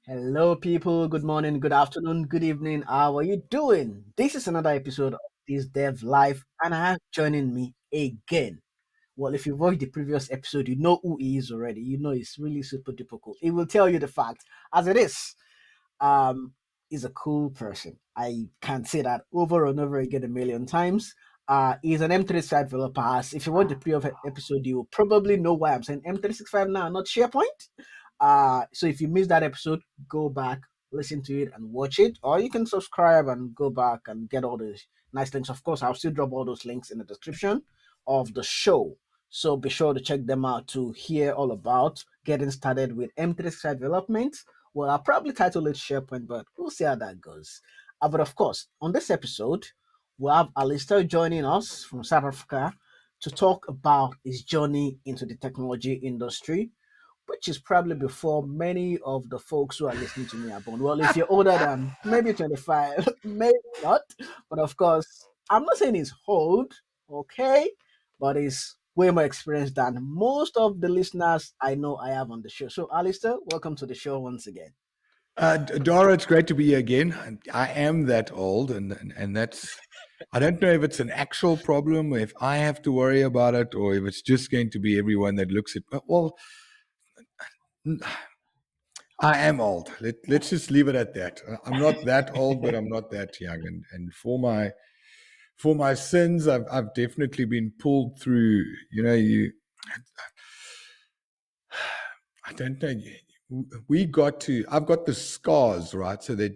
Hello, people. Good morning, good afternoon, good evening. How are you doing? This is another episode of This Dev Life, and I have joining me again. Well, if you watched the previous episode, you know who he is already. You know it's really super duper cool. He will tell you the facts as it is. Um, he's a cool person. I can say that over and over again a million times. He's an M365 developer. If you watch the previous episode, you will probably know why I'm saying M365 now, not SharePoint. So if you missed that episode, go back, listen to it, and watch it, or you can subscribe and go back and get all the nice links. Of course, I'll still drop all those links in the description of the show. So be sure to check them out to hear all about getting started with M365 development. Well, I'll probably title it SharePoint, but we'll see how that goes. But of course, on this episode, we'll have Alistair joining us from South Africa to talk about his journey into the technology industry, which is probably before many of the folks who are listening to me are born. Well, if you're older than maybe 25, maybe not. But of course, I'm not saying he's old, okay? But he's way more experienced than most of the listeners I know I have on the show. So, Alistair, welcome to the show once again. Dara, it's great to be here again. I am that old, and that's. I don't know if it's an actual problem, if I have to worry about it, or if it's just going to be everyone that looks at. Well, I am old. Let's just leave it at that. I'm not that old, but I'm not that young. And for my sins, I've definitely been pulled through. I don't know. I've got the scars, right? So that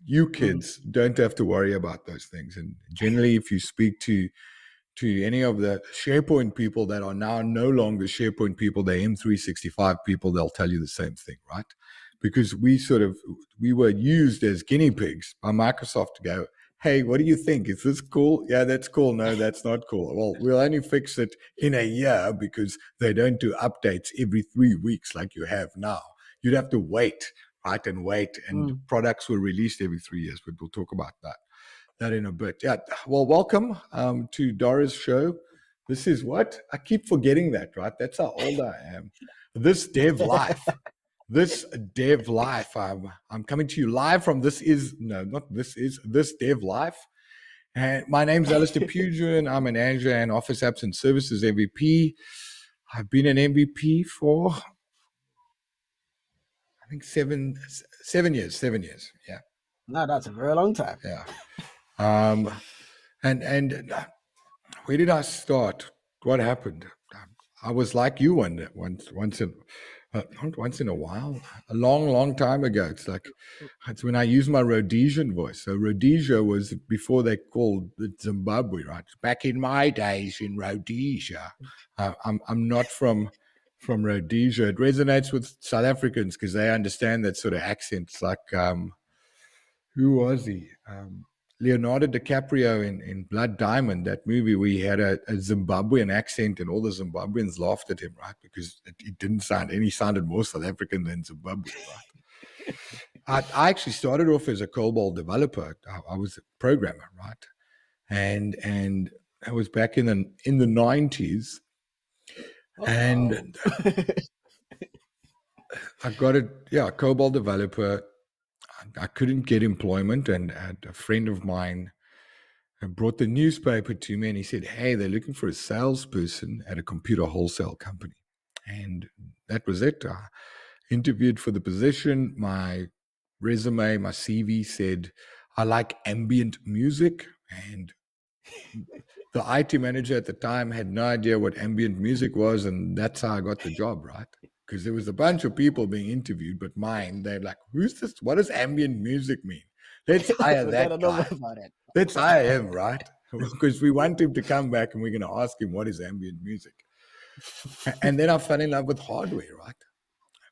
you Mm, kids don't have to worry about those things. And generally, if you speak to any of the SharePoint people that are now no longer SharePoint people, they're M365 people, they'll tell you the same thing, right? Because we were used as guinea pigs by Microsoft to go, hey, what do you think? Is this cool? Yeah, that's cool. No, that's not cool. Well, we'll only fix it in a year because they don't do updates every 3 weeks like you have now. You'd have to wait, right? And wait. And mm. products were released every 3 years, but we'll talk about that in a bit. Yeah. Well, welcome to Dara's show. This is what? I keep forgetting that, right? That's how old I am. This dev life. This dev life. I'm coming to you live from this dev life. And my name's Alistair Pugin. I'm an Azure and Office Apps and Services MVP. I've been an MVP for I think 7 years. 7 years. Yeah. Now that's a very long time. Yeah. Um, and where did I start? What happened? I was like you once in a while, a long time ago. It's when I used my Rhodesian voice. So Rhodesia was before they called it Zimbabwe, right? Back in my days in Rhodesia. I'm not from Rhodesia. It resonates with South Africans because they understand that sort of accent. It's like who was he? Leonardo DiCaprio in Blood Diamond, that movie where he had a Zimbabwean accent and all the Zimbabweans laughed at him, right? Because it didn't sound, and he sounded more South African than Zimbabwean, right? I actually started off as a COBOL developer. I was a programmer, right? And I was back in the 90s. Oh, wow. And I got a COBOL developer. I couldn't get employment, and a friend of mine brought the newspaper to me, and he said, hey, they're looking for a salesperson at a computer wholesale company. And that was it. I interviewed for the position. My resume, my CV said, I like ambient music. And the IT manager at the time had no idea what ambient music was. And that's how I got the job, right? Because there was a bunch of people being interviewed, but mine, they're like, who's this? What does ambient music mean? Let's hire We're that gonna know guy. more about it. Let's hire him, right? Because we want him to come back and we're going to ask him what is ambient music. And then I fell in love with hardware, right?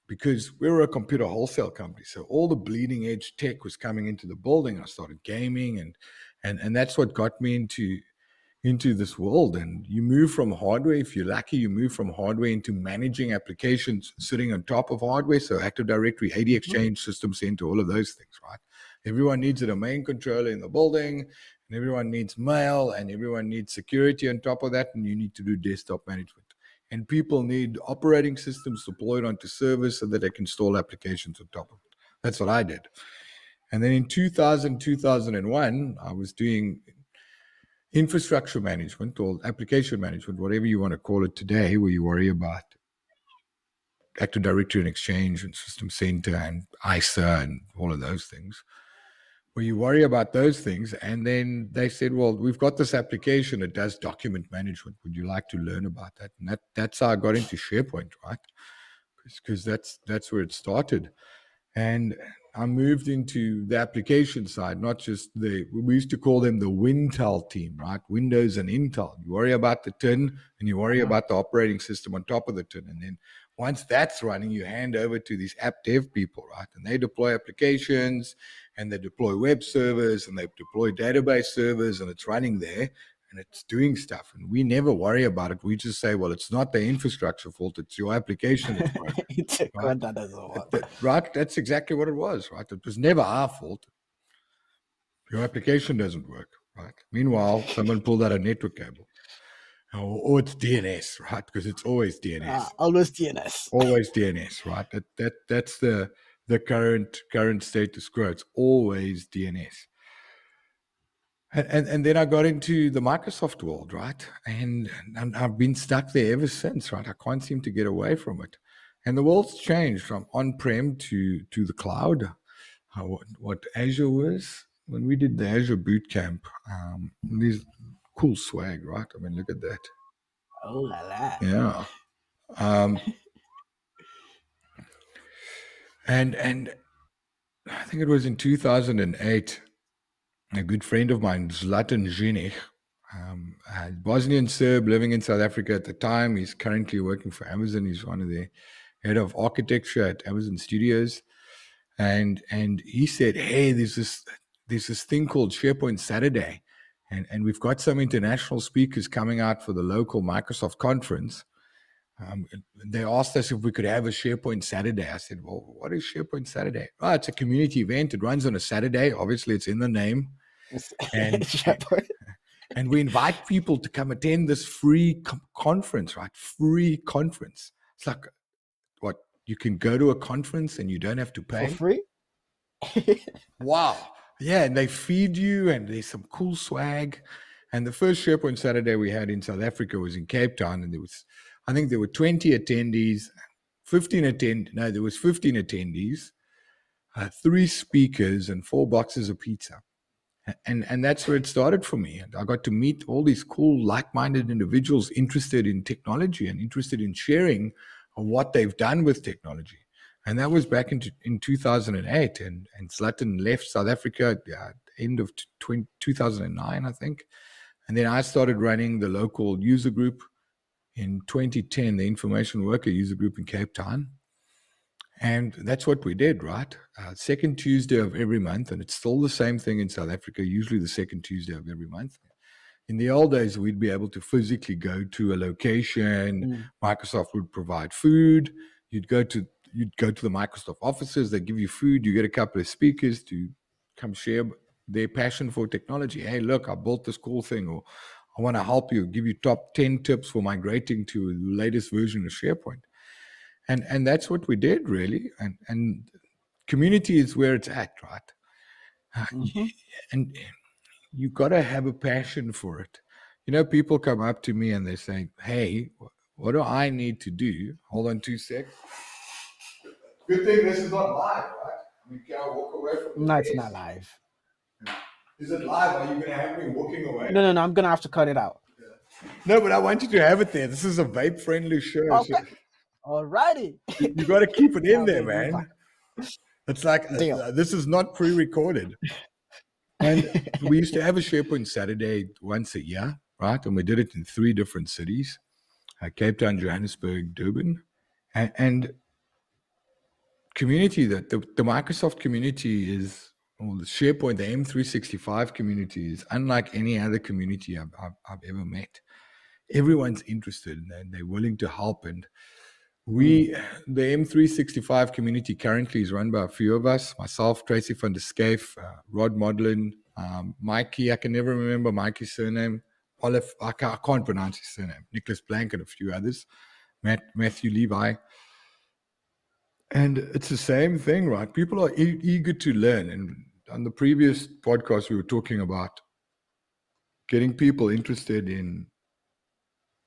Because we were a computer wholesale company. So all the bleeding edge tech was coming into the building. I started gaming and that's what got me into this world. And you move from hardware, if you're lucky, you move from hardware into managing applications sitting on top of hardware. So Active Directory, AD Mhm. Exchange, System Center, all of those things, right? Everyone needs a domain controller in the building, and everyone needs mail, and everyone needs security on top of that, and you need to do desktop management. And people need operating systems deployed onto servers so that they can install applications on top of it. That's what I did. And then in 2000, 2001, I was doing infrastructure management or application management, whatever you want to call it today, where you worry about Active Directory and Exchange and System Center and ISA and all of those things, where you worry about those things. And then they said, well, we've got this application that does document management. Would you like to learn about that? And that's how I got into SharePoint, right? Because that's where it started. And I moved into the application side, not just we used to call them the Wintel team, right? Windows and Intel. You worry about the tin and you worry about the operating system on top of the tin. And then once that's running, you hand over to these app dev people, right? And they deploy applications and they deploy web servers and they deploy database servers and it's running there and it's doing stuff. And we never worry about it. We just say, well, it's not the infrastructure fault. It's your application that's broken. It's a Right? that as well. Right? That's exactly what it was, right? It was never our fault. Your application doesn't work, right? Meanwhile, someone pulled out a network cable. Or it's DNS, right? Because it's always DNS. Always DNS. Always DNS, right? That's the current status quo. It's always DNS. And then I got into the Microsoft world, right? And I've been stuck there ever since, right? I can't seem to get away from it. And the world's changed from on-prem to the cloud. What Azure was, when we did the Azure Bootcamp, these cool swag, right? I mean, look at that. Oh la la. Yeah. And I think it was in 2008, a good friend of mine, Zlatan Zinic, a Bosnian Serb living in South Africa at the time. He's currently working for Amazon. He's one of the head of architecture at Amazon Studios. And he said, hey, there's this thing called SharePoint Saturday. And we've got some international speakers coming out for the local Microsoft conference. They asked us if we could have a SharePoint Saturday. I said, well, what is SharePoint Saturday? Oh, it's a community event. It runs on a Saturday. Obviously, it's in the name. And, and we invite people to come attend this free conference, right? Free conference. It's like, what, you can go to a conference and you don't have to pay? For free? Wow. Yeah, and they feed you and there's some cool swag. And the first SharePoint Saturday we had in South Africa was in Cape Town, and I think there were 20 attendees, 15 attendees, 3 speakers and 4 boxes of pizza. And that's where it started for me. And I got to meet all these cool, like-minded individuals interested in technology and interested in sharing what they've done with technology. And that was back in 2008. And Zlatan left South Africa at the end of 2009, I think. And then I started running the local user group in 2010, the Information Worker User Group in Cape Town. And that's what we did, right? Second Tuesday of every month, and it's still the same thing in South Africa, usually the second Tuesday of every month. In the old days, we'd be able to physically go to a location. Microsoft would provide food. You'd go to the Microsoft offices. They give you food. You get a couple of speakers to come share their passion for technology. Hey, look, I built this cool thing, or I want to help you, give you top 10 tips for migrating to the latest version of SharePoint. And that's what we did, really. And community is where it's at, right? And you got to have a passion for it. You know, people come up to me and they say, hey, what do I need to do? Hold on 2 seconds. Good thing this is not live, right? We can't walk away from it. No, it's not live. Is it live? Are you going to have me walking away? No, I'm going to have to cut it out. No, but I want you to have it there. This is a vape-friendly show. Okay. So alrighty. You got to keep it in there, man. It's like, this is not pre-recorded. And we used to have a SharePoint Saturday once a year, right? And we did it in 3 different cities, Cape Town, Johannesburg, Durban. And community, the Microsoft community is, or the SharePoint, the M365 community is unlike any other community I've ever met. Everyone's interested and they're willing to help. And the M365 community currently is run by a few of us, myself, Tracy van der Schyff, Rod Modlin, Mikey, I can never remember Mikey's surname, Olive, I can't pronounce his surname, Nicholas Blank and a few others, Matthew Levi. And it's the same thing, right? People are eager to learn. And on the previous podcast, we were talking about getting people interested in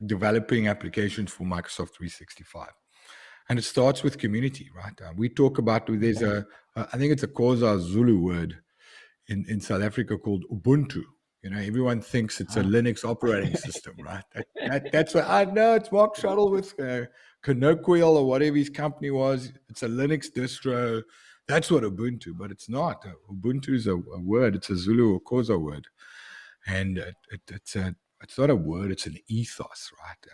developing applications for Microsoft 365. And it starts with community, right? We talk about, there's I think it's a Xhosa Zulu word in South Africa called Ubuntu. Everyone thinks it's a Linux operating system, right? That's what I know. It's Mark Shuttle with Colloquial or whatever his company was. It's a Linux distro. That's what Ubuntu, but it's not. Ubuntu is a word. It's a Zulu or Xhosa word, and it's not a word. It's an ethos, right?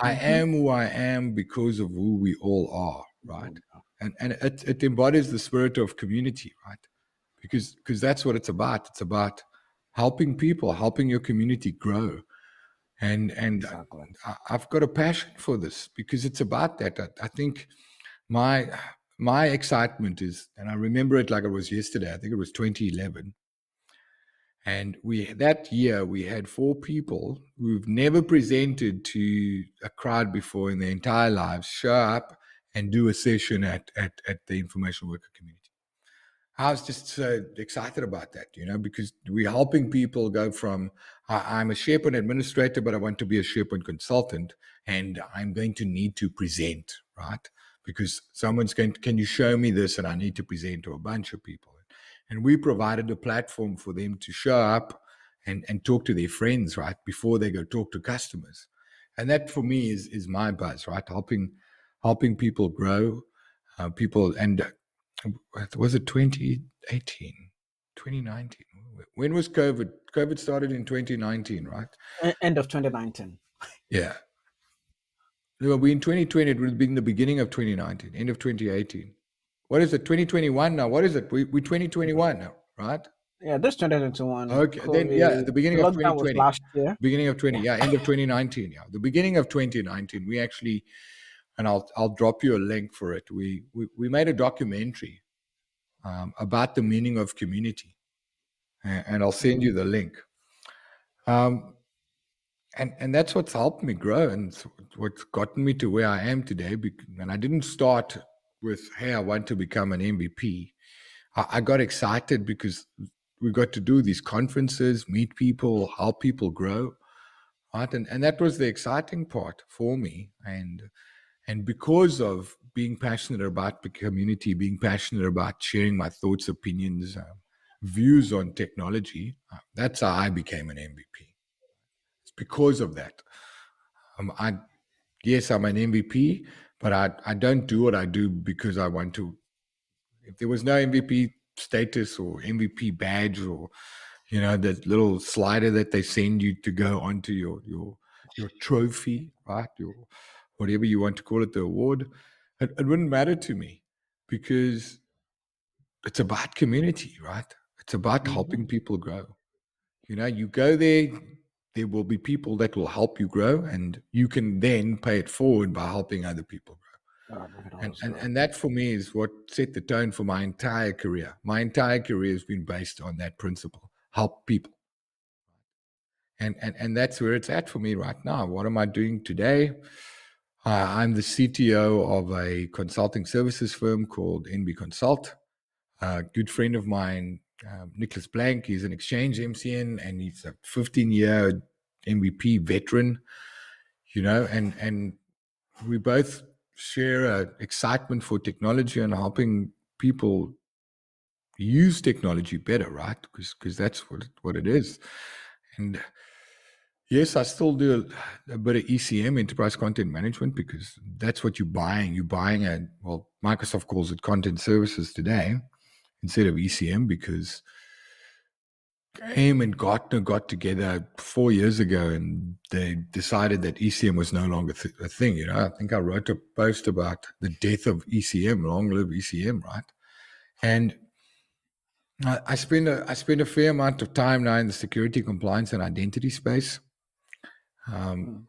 I Mm-hmm. am who I am because of who we all are, right? And it embodies the spirit of community, right? Because that's what it's about. It's about helping people, helping your community grow. And Exactly. I've got a passion for this because it's about that. I think my excitement is, and I remember it like it was yesterday. I think it was 2011. And that year we had 4 people who've never presented to a crowd before in their entire lives show up and do a session at the information worker community. I was just so excited about that, because we're helping people go from I'm a SharePoint administrator, but I want to be a SharePoint consultant, and I'm going to need to present, right? Because someone's going, can you show me this? And I need to present to a bunch of people. And we provided a platform for them to show up and talk to their friends, right, before they go talk to customers. And that for me is my buzz, right? Helping people grow, people, and was it 2018, 2019? When was COVID? COVID started in 2019, right? End of 2019. Yeah. No, we in 2020, it would have been the beginning of 2019, end of 2018. What is it, 2021 now? What is it? We 2021 now, right? Yeah, this 2021 Okay, then yeah, COVID, the beginning the of lockdown was 2020, last year. beginning of 20, Yeah. yeah, end of 2019, yeah, the beginning of 2019, we actually, and I'll drop you a link for it. We made a documentary about the meaning of community, and I'll send you the link. Um, and that's what's helped me grow, and what's gotten me to where I am today. And I didn't start with, hey, I want to become an MVP. I got excited because we got to do these conferences, meet people, help people grow, right? And that was the exciting part for me. And because of being passionate about the community, being passionate about sharing my thoughts, opinions, views on technology, that's how I became an MVP. It's because of that. Yes, I'm an MVP, but I don't do what I do because I want to. If there was no MVP status or MVP badge or that little slider that they send you to go onto your trophy, right? Your whatever you want to call it, the award, it wouldn't matter to me because it's about community, right? It's about Mm-hmm. helping people grow. You go there will be people that will help you grow, and you can then pay it forward by helping other people grow. That And, was and good. and that for me is what set the tone for my entire career. My entire career has been based on that principle: help people. And that's where it's at for me right now. What am I doing today? I'm the CTO of a consulting services firm called NB Consult. A good friend of mine, Nicholas Blank, he's an exchange MCN, and he's a 15-year MVP veteran. And we both share an excitement for technology and helping people use technology better, right? Because that's what it is. And yes, I still do a bit of ECM, enterprise content management, because that's what you're buying. You're buying Microsoft calls it content services today instead of ECM, because AIM and Gartner got together 4 years ago and they decided that ECM was no longer a thing. I think I wrote a post about the death of ECM, long live ECM, right? And I spend a fair amount of time now in the security, compliance, and identity space, Mm.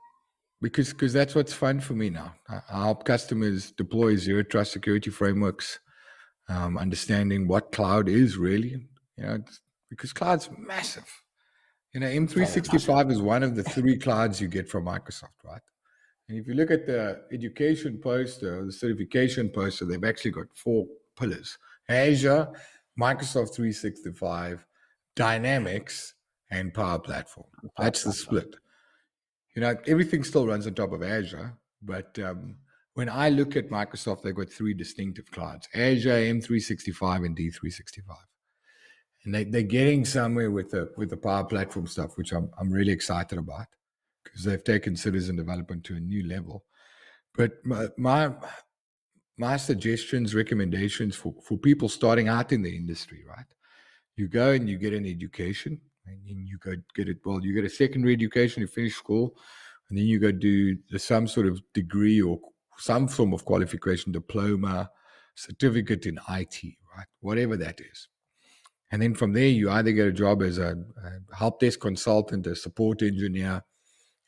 because that's what's fun for me now. I help customers deploy zero trust security frameworks, understanding what cloud is really, because cloud's massive. Very massive. M365 is one of the 3 clouds you get from Microsoft, right? And if you look at the education poster, the certification poster, they've actually got four pillars: Azure, Microsoft 365, Dynamics, and Power Platform. Power That's the platform. split. Everything still runs on top of Azure, but when I look at Microsoft, they've got three distinctive clouds: Azure, M365, and D365. And they're getting somewhere with the Power Platform stuff, which I'm really excited about because they've taken citizen development to a new level. But my suggestions, recommendations for people starting out in the industry, right? You go and you get an education, and then you go get it. Well, you get a secondary education, you finish school, and then you go do some sort of degree or some form of qualification, diploma, certificate in IT, right? Whatever that is. And then from there, you either get a job as a help desk consultant, a support engineer,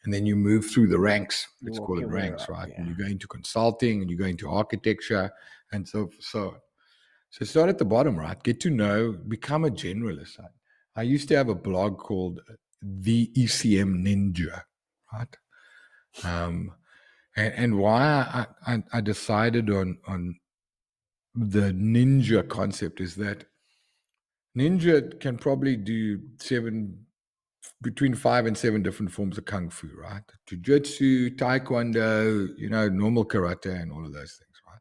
and then you move through the ranks. You Let's walk call it your way ranks, up. right? And Yeah. you go into consulting, and you go into architecture, and so. So start at the bottom, right? Get to know, become a generalist. I used to have a blog called the ECM Ninja, right? Um, and why I decided on the ninja concept is that ninja can probably do between 5 and 7 different forms of kung fu, right? Jiu-jitsu, taekwondo, normal karate, and all of those things, right?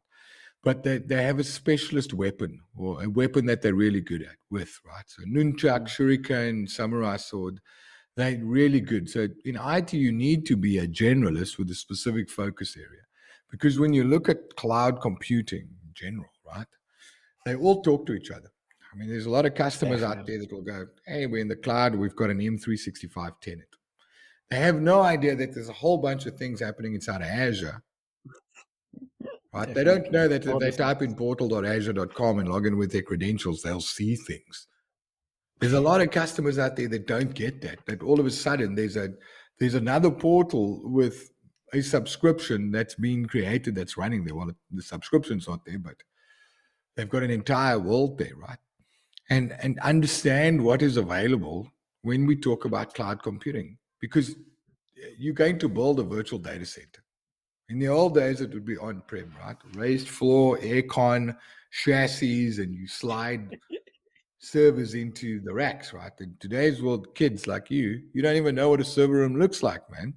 But they have a specialist weapon or a weapon that they're really good at with, right? So nunchuck, Mm. shuriken, samurai sword, they're really good. So in IT, you need to be a generalist with a specific focus area. Because when you look at cloud computing in general, right, they all talk to each other. I mean, there's a lot of customers out Definitely. there that will go, hey, we're in the cloud, we've got an M365 tenant. They have no idea that there's a whole bunch of things happening inside of Azure, right? They don't know Definitely. that if All they these type in things. portal.azure.com and log in with their credentials, they'll see things. There's a lot of customers out there that don't get that. That all of a sudden there's another portal with a subscription that's being created that's running there. Well, the subscription's not there, but they've got an entire world there, right? And understand what is available when we talk about cloud computing, because you're going to build a virtual data center. In the old days, it would be on-prem, right? Raised floor, aircon, chassis, and you slide servers into the racks, right? In today's world, kids like you don't even know what a server room looks like, man.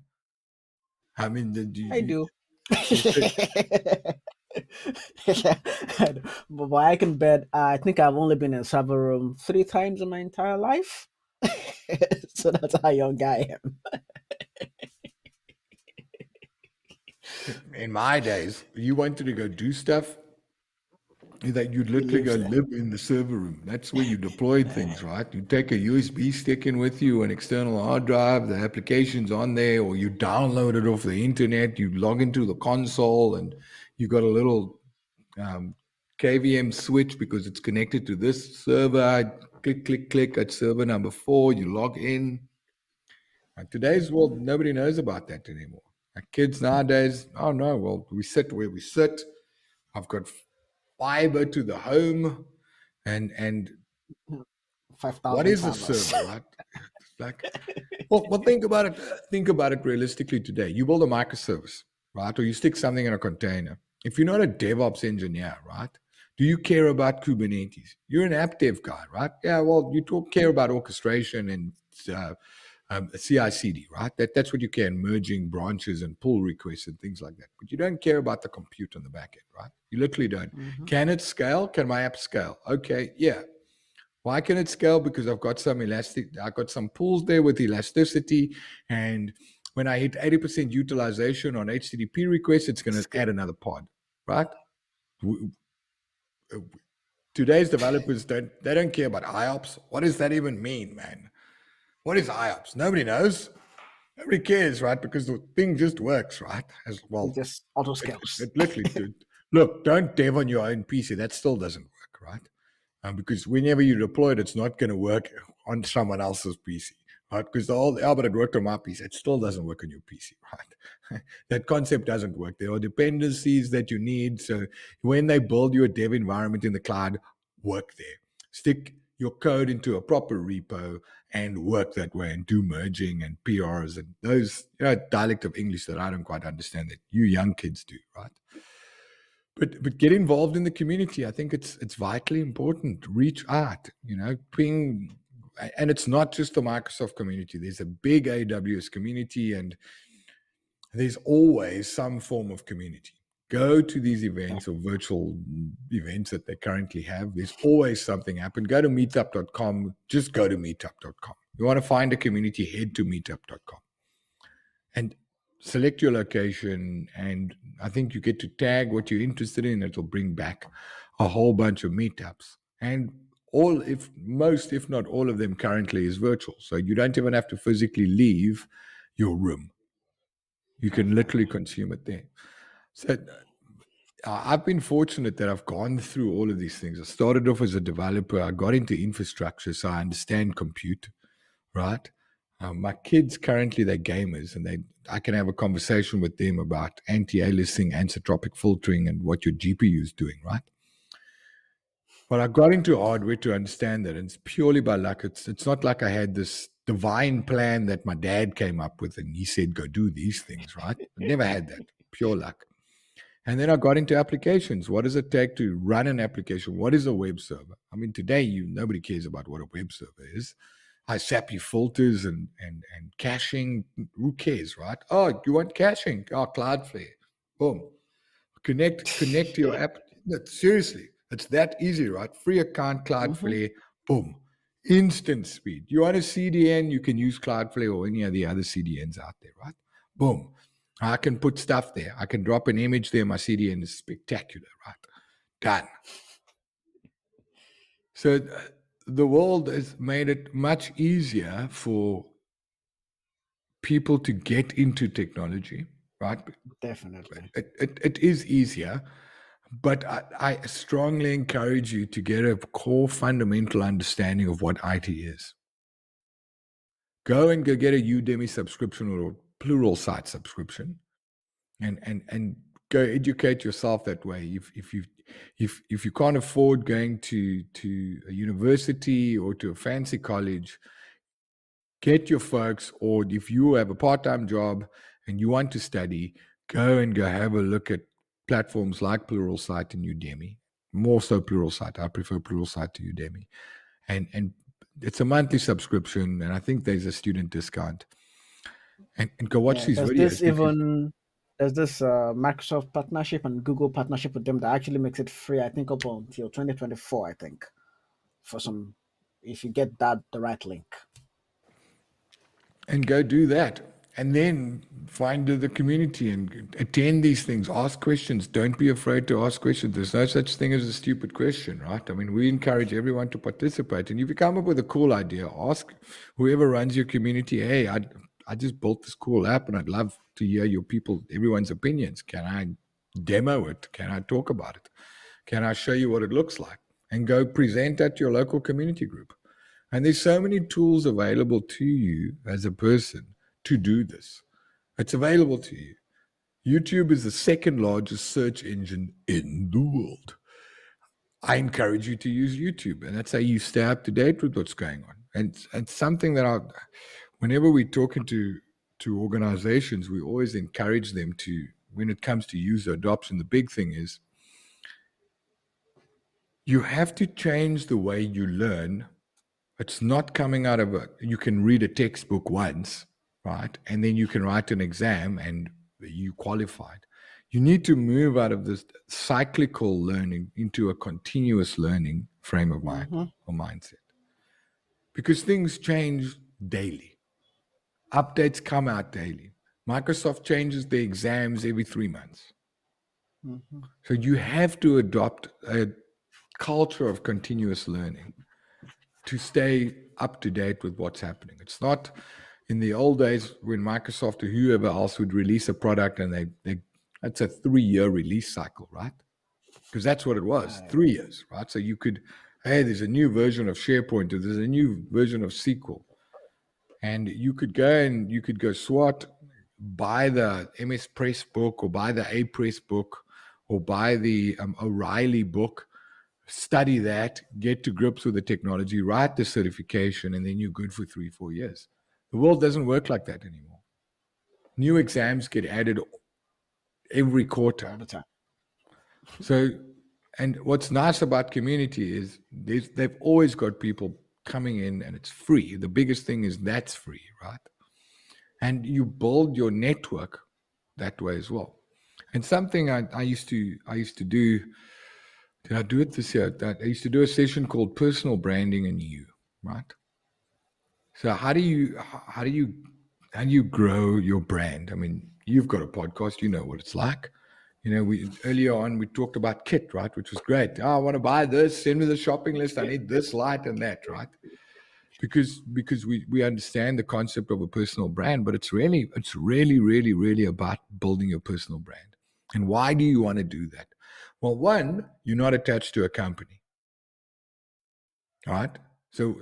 I mean, I do. you said, But I can bet I think I've only been in a server room 3 times in my entire life. So that's how young I am. in my days, you wanted to go do stuff, that you'd You literally live go there. live in the server room. That's where you deployed things, right? You take a USB stick in with you, an external hard drive, the application's on there, or you download it off the internet, you log into the console, and you got a little um, KVM switch because it's connected to this server. Click, click, click at server number 4, you log in. In today's world, nobody knows about that anymore. Like kids nowadays, oh no, well, we sit where we sit. I've got fiber to the home, and what 5,000 is a servers. server, right? It's like, well, think about it. Think about it realistically today. You build a microservice, right? Or you stick something in a container. If you're not a DevOps engineer, right? Do you care about Kubernetes? You're an app dev guy, right? Yeah, well, care about orchestration and CI/CD, right? That's what you care, merging branches and pull requests and things like that. But you don't care about the compute on the back end, right? You literally don't. Hmm. Can it scale? Can my app scale? Okay, yeah. Why can it scale? Because I've got some pools there with elasticity. And when I hit 80% utilization on HTTP requests, it's going to add another pod, right? Today's developers don't care about IOPS. What does that even mean, man? What is IOPS? Nobody knows. Nobody cares, right? Because the thing just works, right? As It well, just auto it scales. literally look. Don't dev on your own PC. That still doesn't work, right? Because whenever you deploy it, it's not going to work on someone else's PC, right? Because but it worked on my PC. It still doesn't work on your PC, right? That concept doesn't work. There are dependencies that you need. So when they build you a dev environment in the cloud, work there. Stick your code into a proper repo and work that way and do merging and PRs and those dialect of English that I don't quite understand that you young kids do, right? But get involved in the community. I think it's vitally important. Reach out, ping, and it's not just the Microsoft community. There's a big AWS community, and there's always some form of community. Go to these events or virtual events that they currently have. There's always something happen. Go to meetup.com. Just go to meetup.com. You want to find a community, head to meetup.com and select your location. And I think you get to tag what you're interested in. It'll bring back a whole bunch of meetups. And if not all of them currently is virtual. So you don't even have to physically leave your room. You can literally consume it there. So I've been fortunate that I've gone through all of these things. I started off as a developer. I got into infrastructure, so I understand compute, right? My kids currently, they're gamers, and I can have a conversation with them about anti-aliasing, anisotropic filtering, and what your GPU is doing, right? But I got into hardware to understand that, and it's purely by luck. It's not like I had this divine plan that my dad came up with, and he said, go do these things, right? I never had that. Pure luck. And then I got into applications. What does it take to run an application? What is a web server? I mean, today nobody cares about what a web server is. I SAPI filters and caching. Who cares, right? Oh, you want caching? Oh, Cloudflare. Boom. Connect to your app. No, seriously, it's that easy, right? Free account, Mm-hmm. Cloudflare. Boom. Instant speed. You want a CDN? You can use Cloudflare or any of the other CDNs out there, right? Boom. I can put stuff there. I can drop an image there. My CDN is spectacular, right? Done. So the world has made it much easier for people to get into technology, right? Definitely. It is easier, but I strongly encourage you to get a core fundamental understanding of what IT is. Go get a Udemy subscription or a plural site subscription and go educate yourself that way. If you can't afford going to a university or to a fancy college, get your folks, or if you have a part-time job and you want to study, go have a look at platforms like Pluralsight and Udemy. More so Pluralsight. I prefer Pluralsight to Udemy. And it's a monthly subscription, and I think there's a student discount. And go watch Yeah, these videos because there's this Microsoft partnership and Google partnership with them that actually makes it free. I think up until 2024. I think for some, if you get that the right link. and go do that. And then find the community and attend these things. Ask questions. Don't be afraid to ask questions. There's no such thing as a stupid question, right? I mean, we encourage everyone to participate. And if you come up with a cool idea, ask whoever runs your community, hey, I just built this cool app and I'd love to hear everyone's opinions. Can I demo it? Can I talk about it? Can I show you what it looks like? And go present at your local community group. And there's so many tools available to you as a person to do this. It's available to you. YouTube is the second largest search engine in the world. I encourage you to use YouTube, and that's how you stay up to date with what's going on. And it's something that whenever we're talking to organizations, we always encourage them to, when it comes to user adoption, the big thing is you have to change the way you learn. It's not coming out of you can read a textbook once, right? And then you can write an exam and you qualified. You need to move out of this cyclical learning into a continuous learning frame of mind Mm-hmm. or mindset. Because things change daily. Updates come out daily. Microsoft changes the exams every 3 months. Mm-hmm. So you have to adopt a culture of continuous learning to stay up to date with what's happening. It's not in the old days when Microsoft or whoever else would release a product and that's a 3-year release cycle, right? Because that's what it was, Right. 3 years, right? So you could, hey, there's a new version of SharePoint or there's a new version of SQL. And you could go SWOT, buy the MS Press book or buy the A Press book or buy the O'Reilly book, study that, get to grips with the technology, write the certification, and then you're good for 3-4 years. The world doesn't work like that anymore. New exams get added every quarter. all the time. So, and what's nice about community is they've always got people coming in and it's free. The biggest thing is that's free, right? And you build your network that way as well. And something I used to do. Did I do it this year? That I used to do a session called personal branding and you, right? So how do you grow your brand? I mean, you've got a podcast, you know what it's like. We earlier on we talked about kit, right, which was great. Oh, I want to buy this, send me the shopping list. I need this light and that, right? Because we understand the concept of a personal brand, but it's really, really, really about building your personal brand. And why do you want to do that? Well, one, you're not attached to a company. All right. So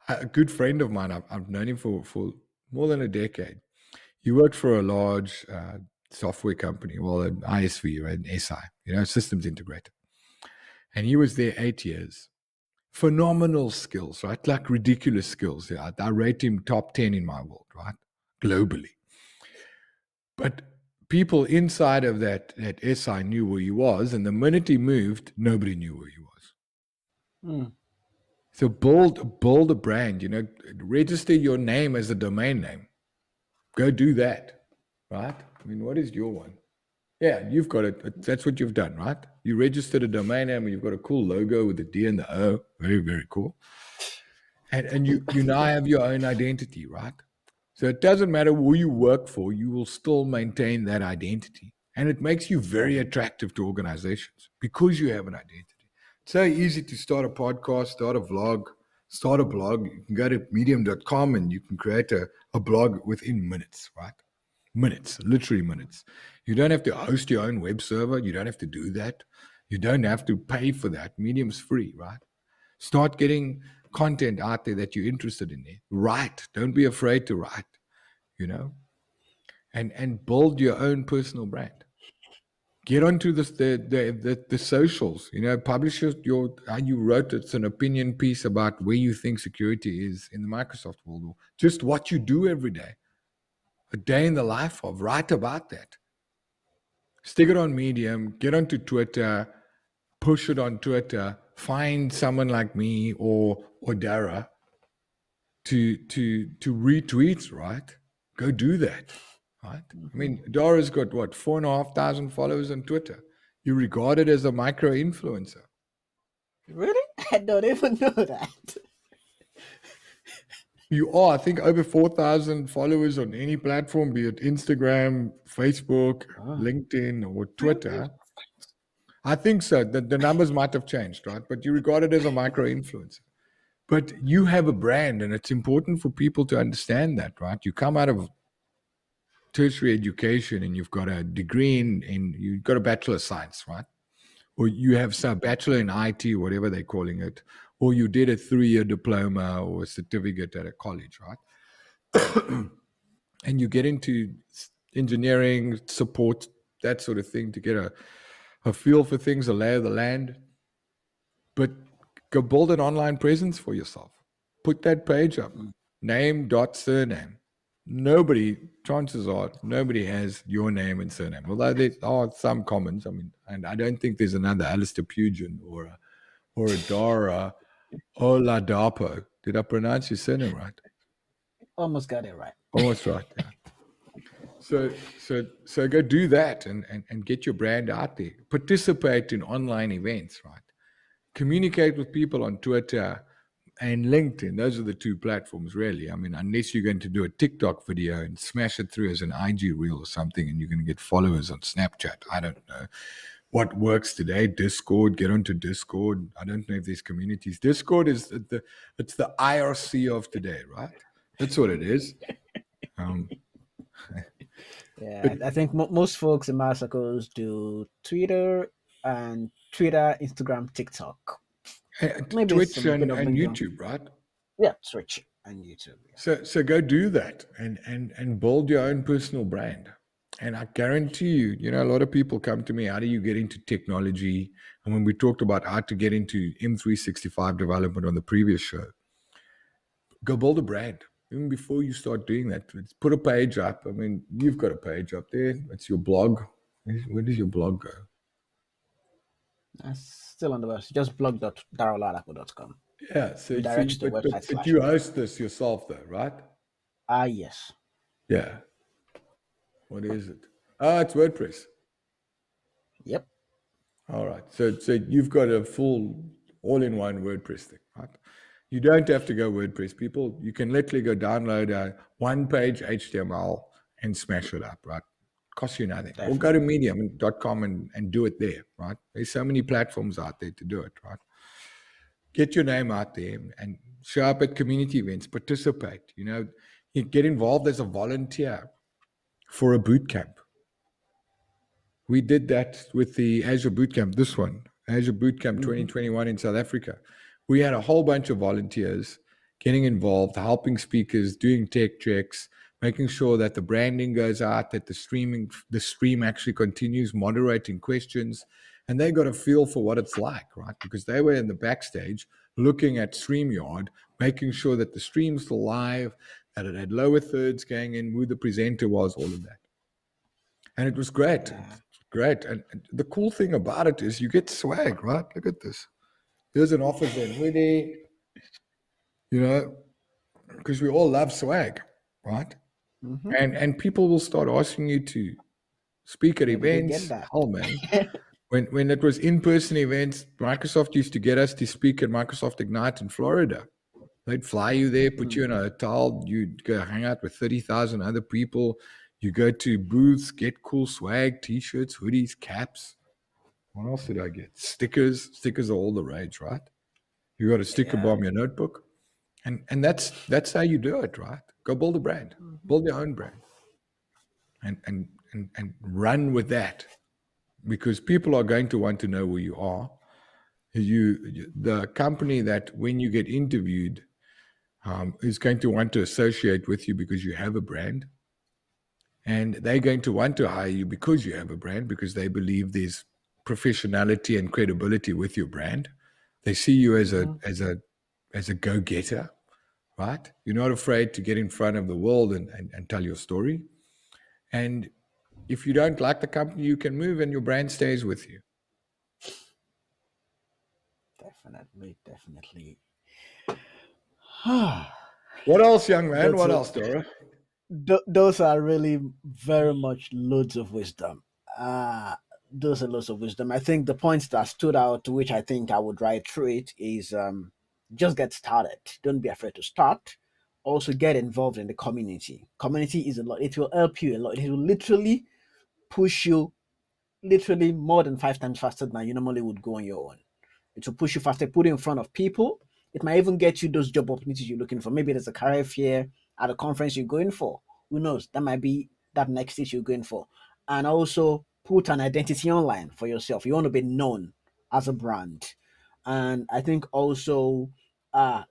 a good friend of mine, I've known him for more than a decade. He worked for a large software company, well, an ISV, right, an SI, systems integrator. And he was there 8 years. Phenomenal skills, right? Like ridiculous skills. Yeah, I rate him top 10 in my world, right? Globally. But people inside of that SI knew where he was. And the minute he moved, nobody knew where he was. Mm. So build a brand, register your name as a domain name. Go do that, right? I mean, what is your one? Yeah, you've got it. That's what you've done, right? You registered a domain name and you've got a cool logo with the D and the O. Very, very cool. And you now have your own identity, right? So it doesn't matter who you work for, you will still maintain that identity. And it makes you very attractive to organizations because you have an identity. It's so easy to start a podcast, start a vlog, start a blog. You can go to medium.com and you can create a blog within minutes, right? Minutes, literally minutes. You don't have to host your own web server. You don't have to do that. You don't have to pay for that. Medium's free, right? Start getting content out there that you're interested in. Write. Don't be afraid to write, and build your own personal brand. Get onto the socials, publish your how you wrote it's an opinion piece about where you think security is in the Microsoft world, or just what you do every day. A day in the life of, write about that. Stick it on Medium, get onto Twitter, push it on Twitter, find someone like me or Dara to retweet, right? Go do that, right? I mean, Dara's got what, 4,500 followers on Twitter. You regarded as a micro influencer. Really? I don't even know that. You are, I think, over 4,000 followers on any platform, be it Instagram, Facebook, LinkedIn, or Twitter. I think so. The numbers might have changed, right? But you regard it as a micro influencer. But you have a brand, and it's important for people to understand that, right? You come out of tertiary education and you've got a degree in you've got a bachelor of science, right? Or you have some bachelor in IT, whatever they're calling it, or you did a 3-year diploma or a certificate at a college, right? And you get into engineering, support, that sort of thing to get a feel for things, a lay of the land. But go build an online presence for yourself. Put that page up, name dot surname. Chances are, nobody has your name and surname. Although there are some commons. I mean, and I don't think there's another Alistair Pugin or a Dara Oladapo. Did I pronounce your surname right? Almost got it right. Almost right. Yeah. So go do that and get your brand out there. Participate in online events, right? Communicate with people on Twitter and LinkedIn. Those are the two platforms, really. I mean, unless you're going to do a TikTok video and smash it through as an IG reel or something, and you're going to get followers on Snapchat. I don't know what works today. Discord, get onto Discord. I don't know if there's communities. Discord is it's the IRC of today, right? That's what it is. Yeah, But I think most folks in my circles do Twitter, Instagram, TikTok. Maybe Twitch some bit and, of and LinkedIn. YouTube, right? Yeah, Twitch and YouTube. Yeah. So go do that and build your own personal brand. And I guarantee you, a lot of people come to me, how do you get into technology? And when we talked about how to get into M365 development on the previous show, go build a brand. Even before you start doing that, put a page up. I mean, you've got a page up there. It's your blog. Where does your blog go? That's still on the website. Just blog.daroladapo.com. Yeah. So Redirects to the website but slash you blog. host this yourself, though, right? Ah, yes. Yeah. What is it? Ah, it's WordPress. Yep. All right. So you've got a full all-in-one WordPress thing, right? You don't have to go WordPress, people. You can literally go download a one-page HTML and smash it up, right? Costs you nothing. Or go to Definitely. medium.com and do it there, right? There's so many platforms out there to do it, right? Get your name out there and show up at community events, participate, you get involved as a volunteer for a boot camp. We did that with the Azure Bootcamp, this one, Azure Bootcamp Mm-hmm. 2021 in South Africa. We had a whole bunch of volunteers getting involved, helping speakers, doing tech checks, making sure that the branding goes out, that the stream actually continues, moderating questions. And they got a feel for what it's like, right? Because they were in the backstage looking at StreamYard, making sure that the stream's still live, that it had lower thirds going in, who the presenter was, all of that. And it was great. Yeah. Great. And the cool thing about it is you get swag, right? Look at this. There's an Office and hoodie, you know, because we all love swag, right? Mm-hmm. And people will start asking you to speak at Where did you get events. that? Hell, man. When it was in-person events, Microsoft used to get us to speak at Microsoft Ignite in Florida. They'd fly you there, put you in a hotel, you'd go hang out with 30,000 other people. You go to booths, get cool swag, t-shirts, hoodies, caps. What else did I get? Stickers. Stickers are all the rage, right? You got a sticker Yeah. bomb your notebook. And that's how you do it, right? Go build a brand. Mm-hmm. Build your own brand. And run with that. Because people are going to want to know who you are. The company that when you get interviewed is going to want to associate with you because you have a brand. And they're going to want to hire you because you have a brand, because they believe there's professionality and credibility with your brand. They see you as a Mm-hmm. go-getter, right? You're not afraid to get in front of the world and tell your story. And if you don't like the company, you can move and your brand stays with you. Definitely. Definitely. What else, young man? That's What a, else, Dara? those are really very much loads of wisdom. Those are loads of wisdom. I think the points that stood out, which I think I would write through it, is just get started. Don't be afraid to start. Also, get involved in the community. Community is a lot. It will help you a lot. It will literally push you literally more than 5 times faster than you normally would go on your own. It will push you faster, put you in front of people. It might even get you those job opportunities you're looking for. Maybe there's a career fair at a conference you're going for. Who knows? That might be that next stage you're going for. And also put an identity online for yourself. You want to be known as a brand. And I think also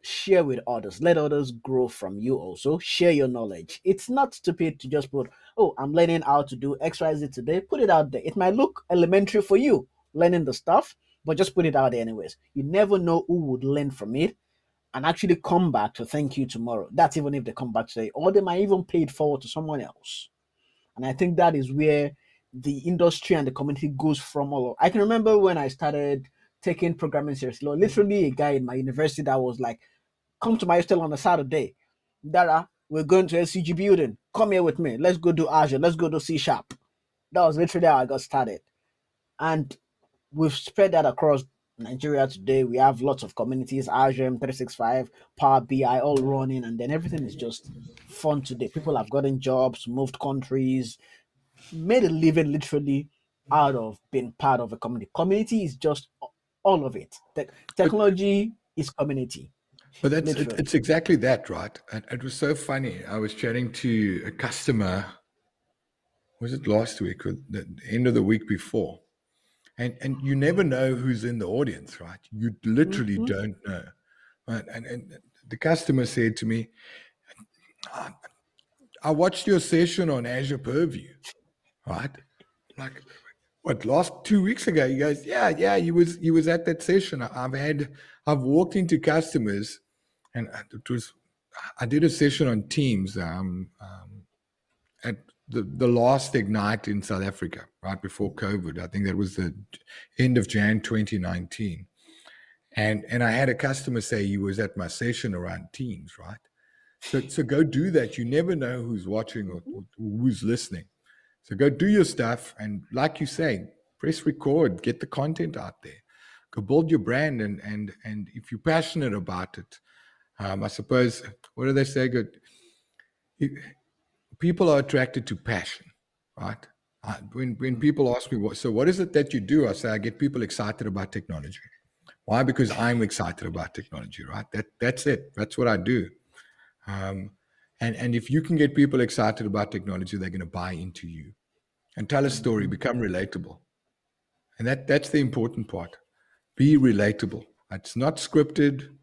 share with others. Let others grow from you also. Share your knowledge. It's not stupid to just put, oh, I'm learning how to do XYZ today. Put it out there. It might look elementary for you, learning the stuff, but just put it out there anyways. You never know who would learn from it and actually come back to thank you tomorrow. That's even if they come back today, or they might even pay it forward to someone else. And I think that is where the industry and the community goes from all. I can remember when I started taking programming seriously. Literally, a guy in my university that was like, "Come to my hostel on a Saturday, Dara. We're going to SCG building. Come here with me. Let's go do Azure. Let's go do C Sharp." That was literally how I got started. And we've spread that across Nigeria today. We have lots of communities, Azure M365, Power BI, all running, and then everything is just fun today. People have gotten jobs, moved countries, made a living literally out of being part of a community. Community is just all of it. But Technology is community, but it's literally. exactly that, right? And it was so funny. I was chatting to a customer, was it last week or the end of the week before? And you never know who's in the audience, right? You literally Mm-hmm. don't know. Right? And the customer said to me, I watched your session on Azure Purview. right? Like, what, last 2 weeks ago, he goes, yeah, he was at that session. I've walked into customers, and I did a session on Teams at the last Ignite in South Africa, right before COVID. I think that was the end of Jan 2019. And I had a customer say he was at my session around Teams, right? So go do that. You never know who's watching or who's listening. So go do your stuff, and like you say, press record, get the content out there, go build your brand, and if you're passionate about it, I suppose, what do they say? Good, people are attracted to passion, right? When people ask me what is it that you do, I say I get people excited about technology. Why? Because I'm excited about technology, right? That's it. That's what I do. Um, and if you can get people excited about technology, they're going to buy into you and tell a story, Mhm. become relatable. And that's the important part. Be relatable. It's not scripted.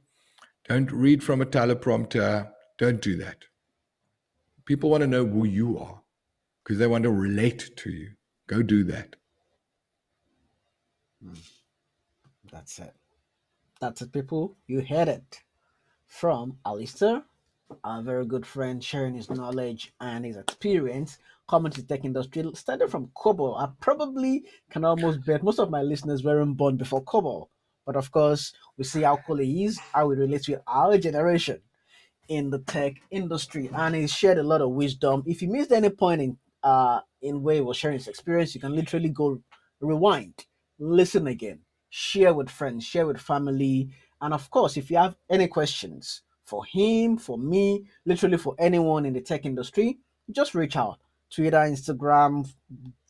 Don't read from a teleprompter. Don't do that. People want to know who you are because they want to relate to you. Go do that. That's it. That's it, people. You heard it from Alistair, a very good friend, sharing his knowledge and his experience coming to the tech industry, started from COBOL. I probably can almost bet most of my listeners weren't born before COBOL. But of course, we see how cool he is, how he relates with our generation in the tech industry, and he shared a lot of wisdom. If you missed any point in where he was sharing his experience, you can literally go rewind, listen again, share with friends, share with family, and of course, if you have any questions for him, for me, literally for anyone in the tech industry, just reach out. Twitter, Instagram,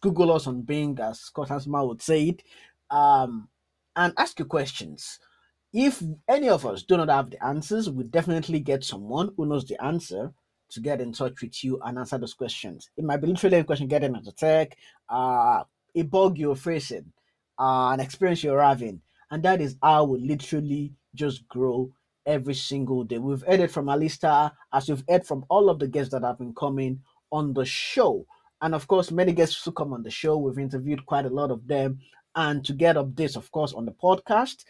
Google us on Bing, as Scott Hansma would say it, and ask your questions. If any of us do not have the answers, we definitely get someone who knows the answer to get in touch with you and answer those questions. It might be literally a question getting into tech, a bug you're facing, an experience you're having, and that is how we literally just grow every single day. We've heard it from Alistair, as we've heard from all of the guests that have been coming on the show. And of course, many guests who come on the show, we've interviewed quite a lot of them. And to get updates, of course, on the podcast,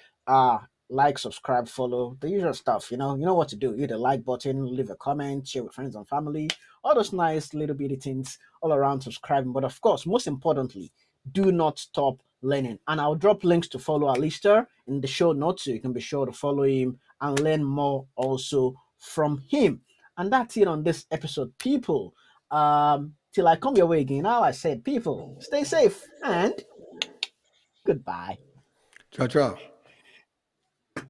like, subscribe, follow, the usual stuff. You know what to do. Hit the like button, leave a comment, share with friends and family, all those nice little bitty things all around subscribing. But of course, most importantly, do not stop learning. And I'll drop links to follow Alistair in the show notes, so you can be sure to follow him and learn more also from him. And that's it on this episode, people. Till I come your way again, now I said, people, stay safe and goodbye. Ciao, ciao.